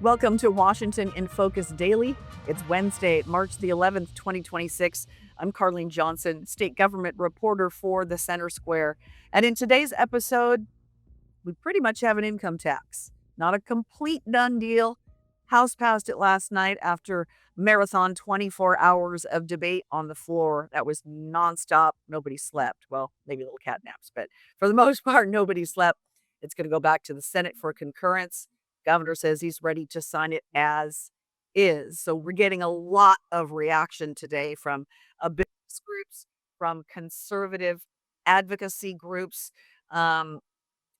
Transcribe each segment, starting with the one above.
Welcome to Washington in Focus Daily. It's Wednesday, March the 11th, 2026. I'm Carleen Johnson, state government reporter for the Center Square. And in today's episode, we pretty much have an income tax. Not a complete done deal. House passed it last night after marathon 24 hours of debate on the floor. That was nonstop. Nobody slept. Well, maybe little cat naps, but for the most part, nobody slept. It's going to go back to the Senate for concurrence. Governor says he's ready to sign it as is. So we're getting a lot of reaction today from business groups, from conservative advocacy groups. Um,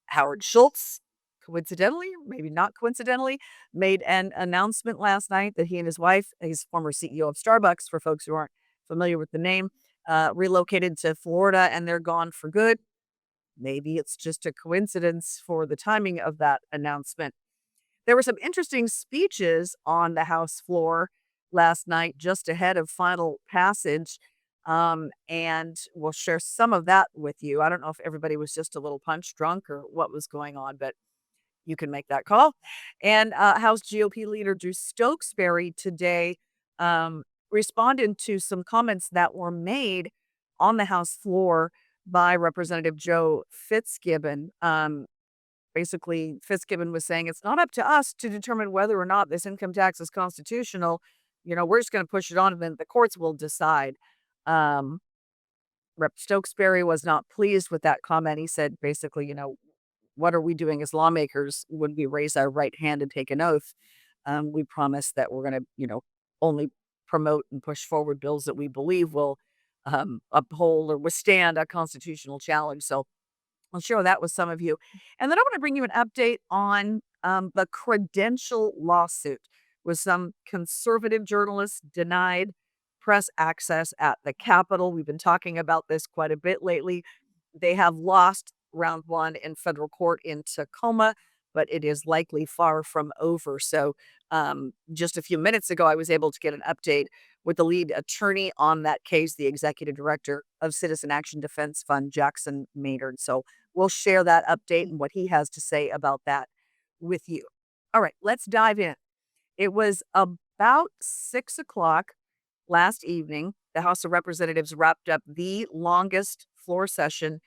Howard Schultz, coincidentally, or maybe not coincidentally, made an announcement last night that he and his wife, he's former CEO of Starbucks, for folks who aren't familiar with the name, relocated to Florida and they're gone for good. Maybe it's just a coincidence for the timing of that announcement. There were some interesting speeches on the House floor last night, just ahead of final passage. And we'll share some of that with you. I don't know if everybody was just a little punch drunk or what was going on, but you can make that call. And House GOP leader Drew Stokesbury today um, responded to some comments that were made on the House floor by Representative Joe Fitzgibbon. Basically, Fitzgibbon was saying it's not up to us to determine whether or not this income tax is constitutional. We're just going to push it on and then the courts will decide. Um, Rep. Stokesbury was not pleased with that comment. He said, basically, what are we doing as lawmakers when we raise our right hand and take an oath? We promise that we're going to, only promote and push forward bills that we believe will uphold or withstand a constitutional challenge. So I'll share that with some of you. And then I want to bring you an update on the credential lawsuit, with some conservative journalists denied press access at the Capitol. We've been talking about this quite a bit lately. They have lost round one in federal court in Tacoma, but it is likely far from over. So just a few minutes ago, I was able to get an update with the lead attorney on that case, the executive director of Citizen Action Defense Fund, Jackson Maynard. So we'll share that update and what he has to say about that with you. All right, let's dive in. It was about 6 o'clock last evening. The House of Representatives wrapped up the longest floor session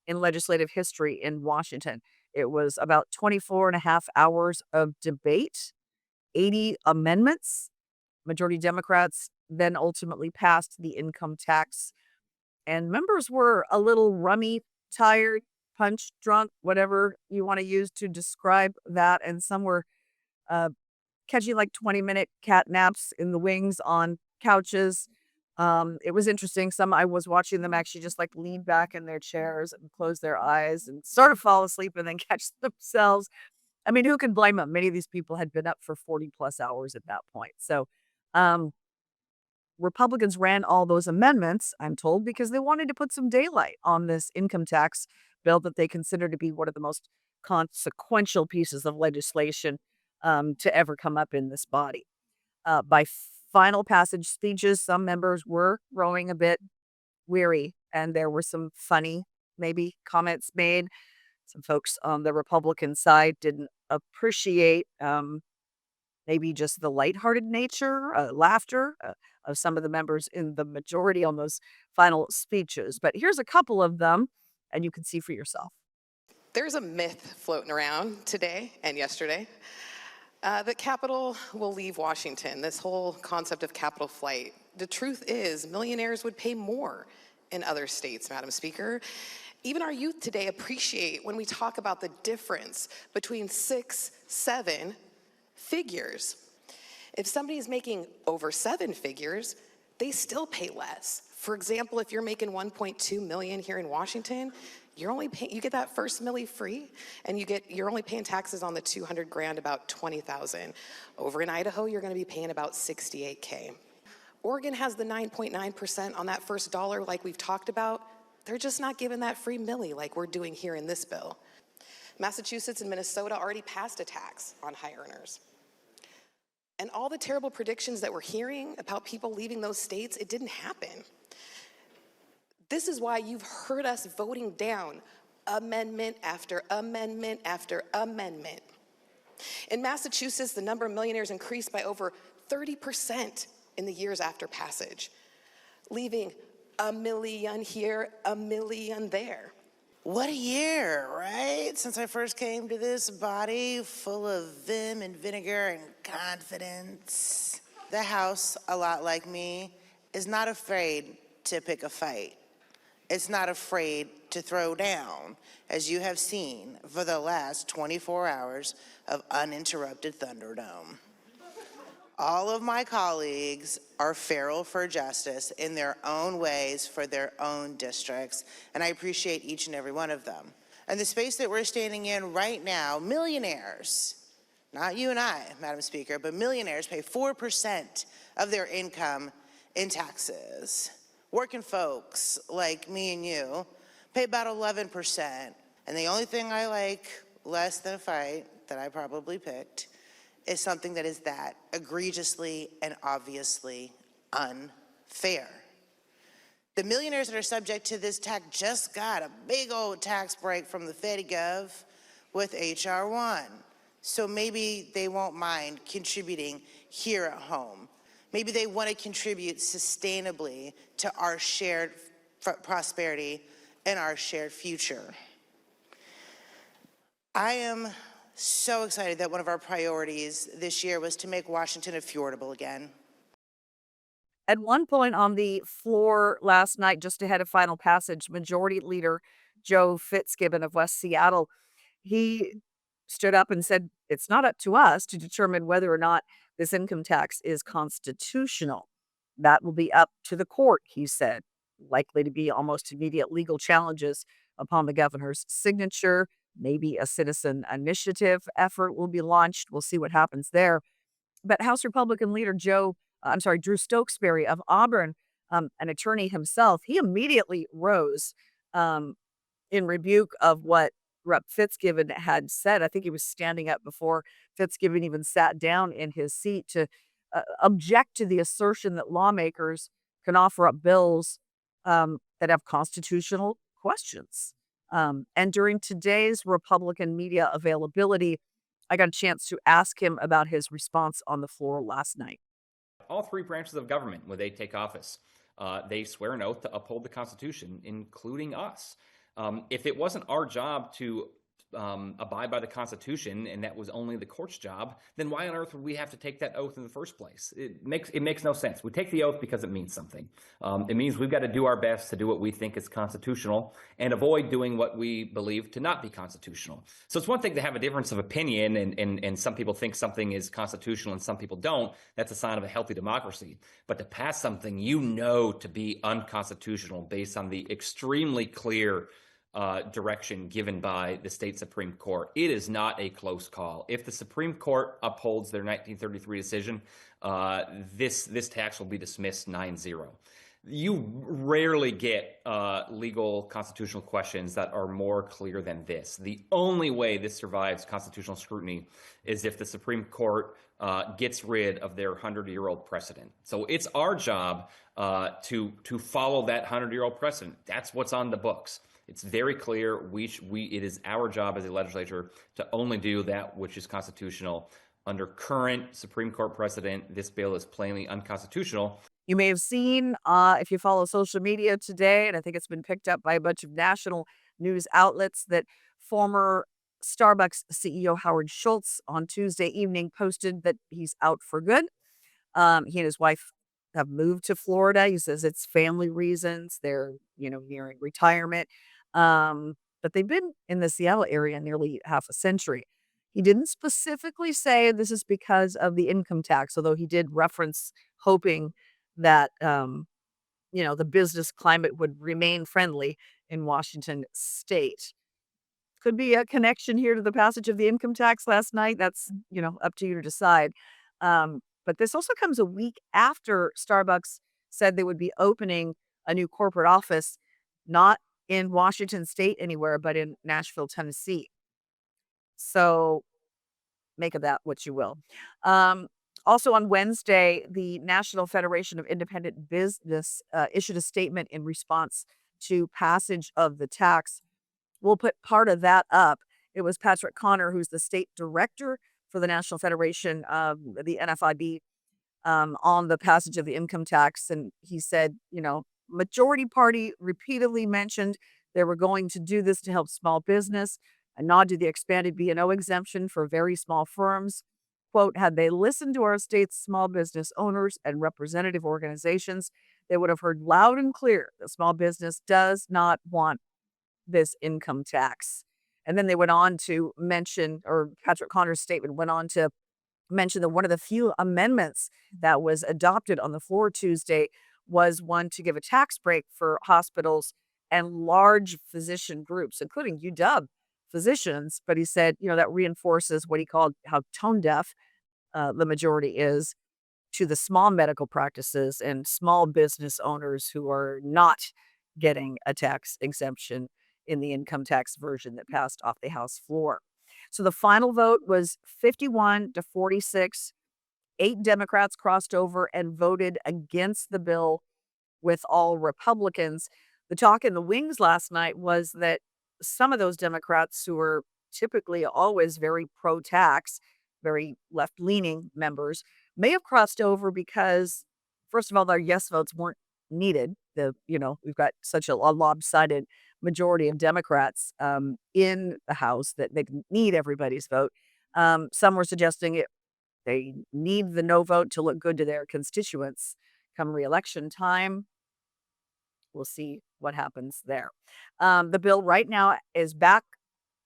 in legislative history in Washington. It was about 24 and a half hours of debate, 80 amendments. Majority Democrats then ultimately passed the income tax, and members were a little rummy, tired, punch drunk, whatever you want to use to describe that. And some were uh, catching like 20-minute cat naps in the wings on couches. It was interesting. Some I was watching them actually just like lean back in their chairs and close their eyes and sort of fall asleep and then catch themselves. I mean, who can blame them? Many of these people had been up for 40 plus hours at that point. So, um, Republicans ran all those amendments, I'm told, because they wanted to put some daylight on this income tax bill that they consider to be one of the most consequential pieces of legislation to ever come up in this body. By final passage speeches, some members were growing a bit weary, and there were some funny, maybe, comments made. Some folks on the Republican side didn't appreciate maybe just the lighthearted nature, laughter of some of the members in the majority on those final speeches. But here's a couple of them, and you can see for yourself. There's a myth floating around today and yesterday that capital will leave Washington, this whole concept of capital flight. The truth is, millionaires would pay more in other states, Madam Speaker. Even our youth today appreciate when we talk about the difference between 6, 7 figures. If somebody is making over 7 figures, they still pay less. For example, if you're making 1.2 million here in Washington, you get that first milli free, and you're only paying taxes on the 200 grand, about 20,000. Over in Idaho, you're going to be paying about 68K. Oregon has the 9.9% on that first dollar, like we've talked about. They're just not giving that free milli like we're doing here in this bill. Massachusetts and Minnesota already passed a tax on high earners. And all the terrible predictions that we're hearing about people leaving those states, it didn't happen. This is why you've heard us voting down amendment after amendment after amendment. In Massachusetts, the number of millionaires increased by over 30% in the years after passage, leaving a million here, a million there. What a year, right? Since I first came to this body full of vim and vinegar and confidence. The House, a lot like me, is not afraid to pick a fight. It's not afraid to throw down, as you have seen for the last 24 hours of uninterrupted Thunderdome. All of my colleagues are feral for justice in their own ways for their own districts, and I appreciate each and every one of them. And the space that we're standing in right now, millionaires, not you and I, Madam Speaker, but millionaires pay 4% of their income in taxes. Working folks like me and you pay about 11%. And the only thing I like less than a fight that I probably picked is something that is that egregiously and obviously unfair. The millionaires that are subject to this tax just got a big old tax break from the Fed Gov with HR 1. So maybe they won't mind contributing here at home. Maybe they want to contribute sustainably to our shared prosperity and our shared future. I am so excited that one of our priorities this year was to make Washington affordable again. At one point on the floor last night, just ahead of final passage, Majority Leader Joe Fitzgibbon of West Seattle, he stood up and said, it's not up to us to determine whether or not this income tax is constitutional. That will be up to the court, he said. Likely to be almost immediate legal challenges upon the governor's signature. Maybe a citizen initiative effort will be launched. We'll see what happens there. But House Republican leader Drew Stokesbury of Auburn, an attorney himself, he immediately rose um, in rebuke of what Rep. Fitzgibbon had said. I think he was standing up before Fitzgibbon even sat down in his seat to object to the assertion that lawmakers can offer up bills that have constitutional questions. And during today's Republican media availability, I got a chance to ask him about his response on the floor last night. All three branches of government, when they take office, they swear an oath to uphold the Constitution, including us. If it wasn't our job to abide by the Constitution, and that was only the court's job, then why on earth would we have to take that oath in the first place? It makes no sense. We take the oath because it means something. It means we've got to do our best to do what we think is constitutional and avoid doing what we believe to not be constitutional. So it's one thing to have a difference of opinion, and some people think something is constitutional and some people don't. That's a sign of a healthy democracy. But to pass something you know to be unconstitutional based on the extremely clear direction given by the state Supreme Court. It is not a close call. If the Supreme Court upholds their 1933 decision, this tax will be dismissed 9-0. You rarely get legal constitutional questions that are more clear than this. The only way this survives constitutional scrutiny is if the Supreme Court gets rid of their 100-year-old precedent. So it's our job to follow that 100-year-old precedent. That's what's on the books. It's very clear. It is our job as a legislature to only do that which is constitutional. Under current Supreme Court precedent, this bill is plainly unconstitutional. You may have seen, if you follow social media today, and I think it's been picked up by a bunch of national news outlets, that former Starbucks CEO Howard Schultz on Tuesday evening posted that he's out for good. He and his wife have moved to Florida. He says it's family reasons. They're, nearing retirement. But they've been in the Seattle area nearly half a century. He didn't specifically say this is because of the income tax, although he did reference hoping that, the business climate would remain friendly in Washington state. Could be a connection here to the passage of the income tax last night. That's, up to you to decide. But this also comes a week after Starbucks said they would be opening a new corporate office, not in Washington state anywhere, but in Nashville, Tennessee. So make of that what you will. Also on Wednesday, the National Federation of Independent Business issued a statement in response to passage of the tax. We'll put part of that up. It was Patrick Connor, who's the state director for the National Federation of the NFIB on the passage of the income tax. And he said, majority party repeatedly mentioned they were going to do this to help small business, a nod to the expanded B&O exemption for very small firms. Quote, had they listened to our state's small business owners and representative organizations, they would have heard loud and clear that small business does not want this income tax. And then they went on to mention, or Patrick Connor's statement went on to mention that one of the few amendments that was adopted on the floor Tuesday was one to give a tax break for hospitals and large physician groups, including UW physicians. But he said, that reinforces what he called how tone deaf the majority is to the small medical practices and small business owners who are not getting a tax exemption in the income tax version that passed off the House floor. So the final vote was 51 to 46. 8 Democrats crossed over and voted against the bill with all Republicans. The talk in the wings last night was that some of those Democrats who are typically always very pro tax, very left leaning members, may have crossed over because, first of all, their yes votes weren't needed. We've got such a lopsided majority of Democrats in the House that they didn't need everybody's vote. Some were suggesting they need the no vote to look good to their constituents come reelection time. We'll see what happens there. The bill right now is back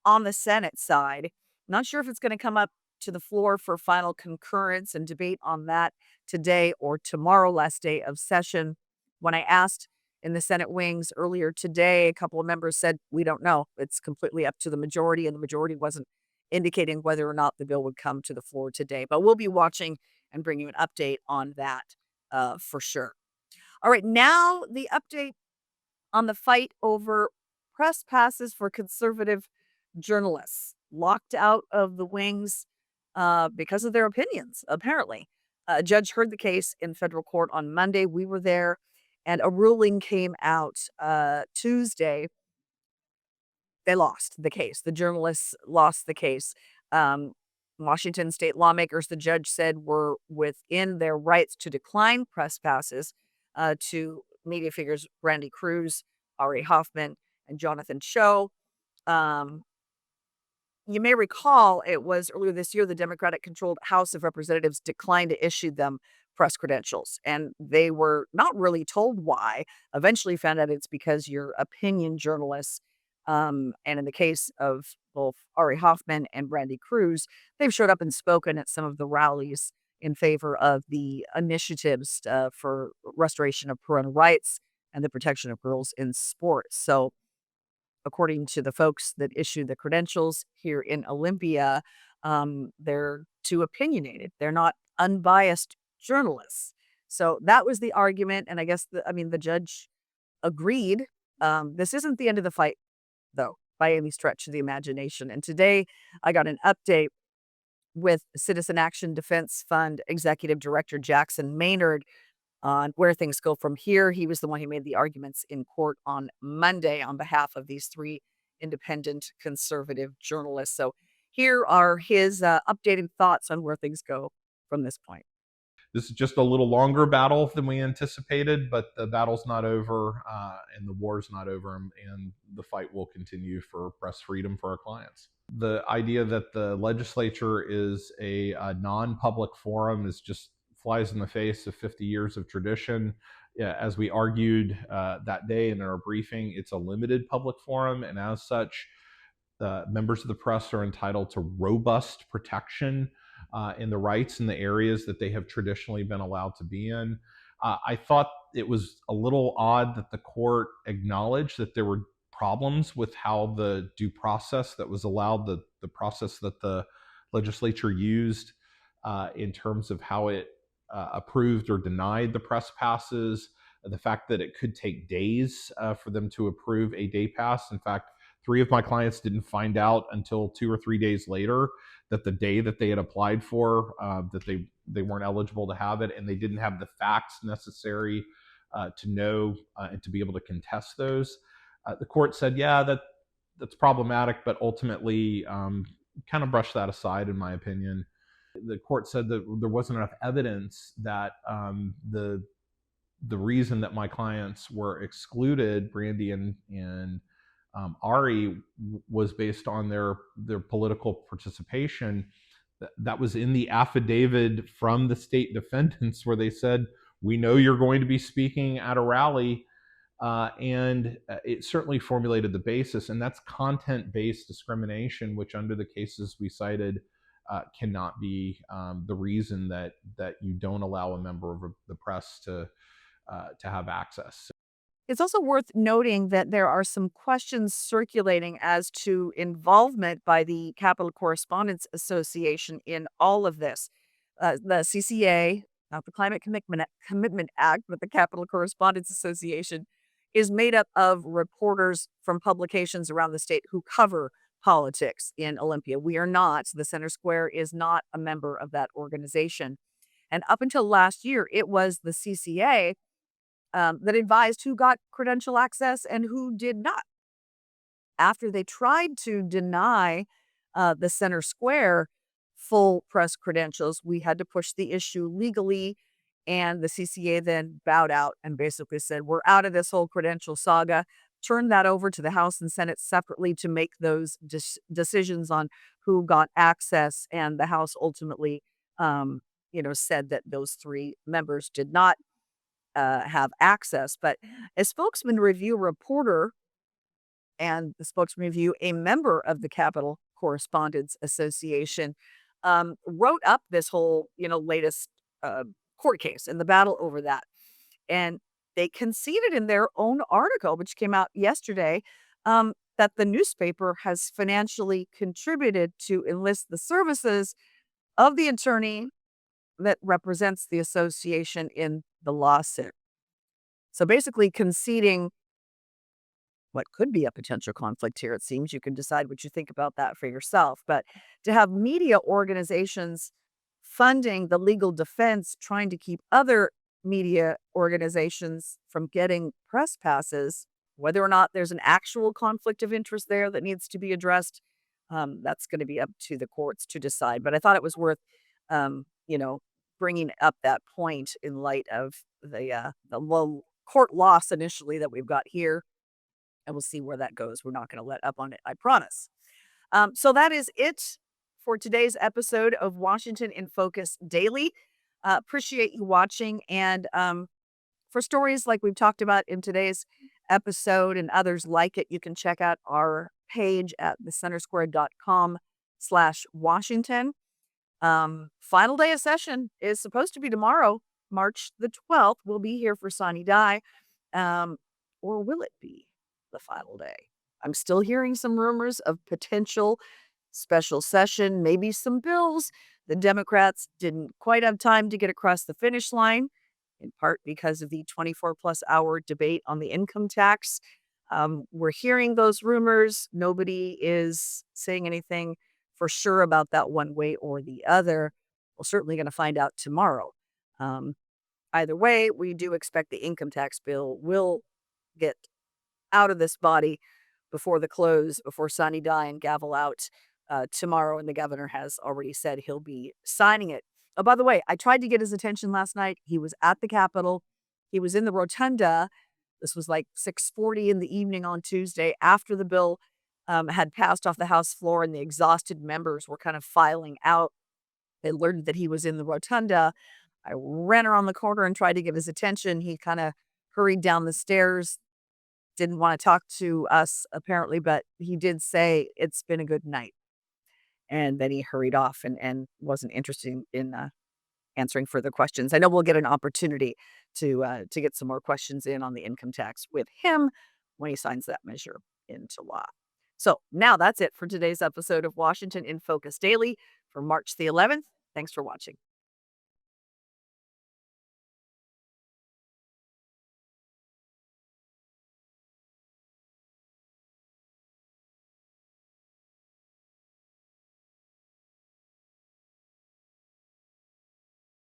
on the Senate side. Not sure if it's going to come up to the floor for final concurrence and debate on that today or tomorrow, last day of session. When I asked in the Senate wings earlier today, a couple of members said, we don't know. It's completely up to the majority, and the majority wasn't indicating whether or not the bill would come to the floor today. But we'll be watching and bring you an update on that for sure. All right, now the update on the fight over press passes for conservative journalists locked out of the wings because of their opinions, apparently. A judge heard the case in federal court on Monday. We were there, and a ruling came out Tuesday. They lost the case. The journalists lost the case. Washington state lawmakers, the judge said, were within their rights to decline press passes to media figures Brandy Cruz, Ari Hoffman, and Jonathan Cho. You may recall it was earlier this year the Democratic-controlled House of Representatives declined to issue them press credentials, and they were not really told why. Eventually found out it's because you're opinion journalists. And in the case of both Ari Hoffman and Brandy Cruz, they've showed up and spoken at some of the rallies in favor of the initiatives for restoration of parental rights and the protection of girls in sports. So according to the folks that issued the credentials here in Olympia, they're too opinionated. They're not unbiased journalists. So that was the argument. And I guess, the judge agreed. This isn't the end of the fight, though, by any stretch of the imagination. And today I got an update with Citizen Action Defense Fund Executive Director Jackson Maynard on where things go from here. He was the one who made the arguments in court on Monday on behalf of these 3 independent conservative journalists. So here are his updated thoughts on where things go from this point. This is just a little longer battle than we anticipated, but the battle's not over and the war's not over, and the fight will continue for press freedom for our clients. The idea that the legislature is a non-public forum is just flies in the face of 50 years of tradition. Yeah, as we argued that day in our briefing, it's a limited public forum, and as such, members of the press are entitled to robust protection in the rights in the areas that they have traditionally been allowed to be in. I thought it was a little odd that the court acknowledged that there were problems with how the due process that was allowed, the process that the legislature used in terms of how it approved or denied the press passes, the fact that it could take days for them to approve a day pass. In fact, 3 of my clients didn't find out until 2 or 3 days later that the day that they had applied for, that they weren't eligible to have it, and they didn't have the facts necessary to know and to be able to contest those. The court said, yeah, that's problematic, but ultimately kind of brushed that aside, in my opinion. the court said that there wasn't enough evidence that the reason that my clients were excluded, Brandy and Ari, was based on their political participation. That was in the affidavit from the state defendants, where they said, "We know you're going to be speaking at a rally," and it certainly formulated the basis, and that's content-based discrimination, which under the cases we cited cannot be the reason that you don't allow a member of the press to have access. It's also worth noting that there are some questions circulating as to involvement by the Capital Correspondents Association in all of this. The CCA, not the Commitment Act, but the Capital Correspondents Association, is made up of reporters from publications around the state who cover politics in Olympia. We are not. The Center Square is not a member of that organization. And up until last year, it was the CCA that advised who got credential access and who did not. After they tried to deny the Center Square full press credentials, we had to push the issue legally. And the CCA then bowed out and basically said, we're out of this whole credential saga. Turned that over to the House and Senate separately to make those decisions on who got access. And the House ultimately, said that those three members did not have access. But a spokesman review reporter and the spokesman review, a member of the Capital Correspondents Association, wrote up this whole, latest court case and the battle over that. And they conceded in their own article, which came out yesterday, that the newspaper has financially contributed to enlist the services of the attorney that represents the association in the lawsuit. So basically conceding what could be a potential conflict here. It seems you can decide what you think about that for yourself. But to have media organizations funding the legal defense, trying to keep other media organizations from getting press passes, whether or not there's an actual conflict of interest there that needs to be addressed, that's going to be up to the courts to decide. But I thought it was worth, bringing up that point in light of the low court loss initially that we've got here. And we'll see where that goes. We're not going to let up on it, I promise. So that is it for today's episode of Washington in Focus Daily. Appreciate you watching. And for stories like we've talked about in today's episode and others like it, you can check out our page at thecentersquare.com/Washington. Final day of session is supposed to be tomorrow, March the 12th. We'll be here for Sani Dai. Or will it be the final day? I'm still hearing some rumors of potential special session, maybe some bills. The Democrats didn't quite have time to get across the finish line, in part because of the 24-plus-hour debate on the income tax. We're hearing those rumors. Nobody is saying anything for sure about that one way or the other. We're certainly going to find out tomorrow. Either way, we do expect the income tax bill will get out of this body before the close, before Sani Dai and gavel out tomorrow. And the governor has already said he'll be signing it. Oh, by the way, I tried to get his attention last night. He was at the Capitol. He was in the rotunda. This was like 6:40 in the evening on Tuesday after the bill had passed off the House floor and the exhausted members were kind of filing out. They learned that he was in the rotunda. I ran around the corner and tried to get his attention. He kind of hurried down the stairs. Didn't want to talk to us, apparently, but he did say it's been a good night. And then he hurried off and wasn't interested in answering further questions. I know we'll get an opportunity to get some more questions in on the income tax with him when he signs that measure into law. So now that's it for today's episode of Washington in Focus Daily for March the 11th. Thanks for watching.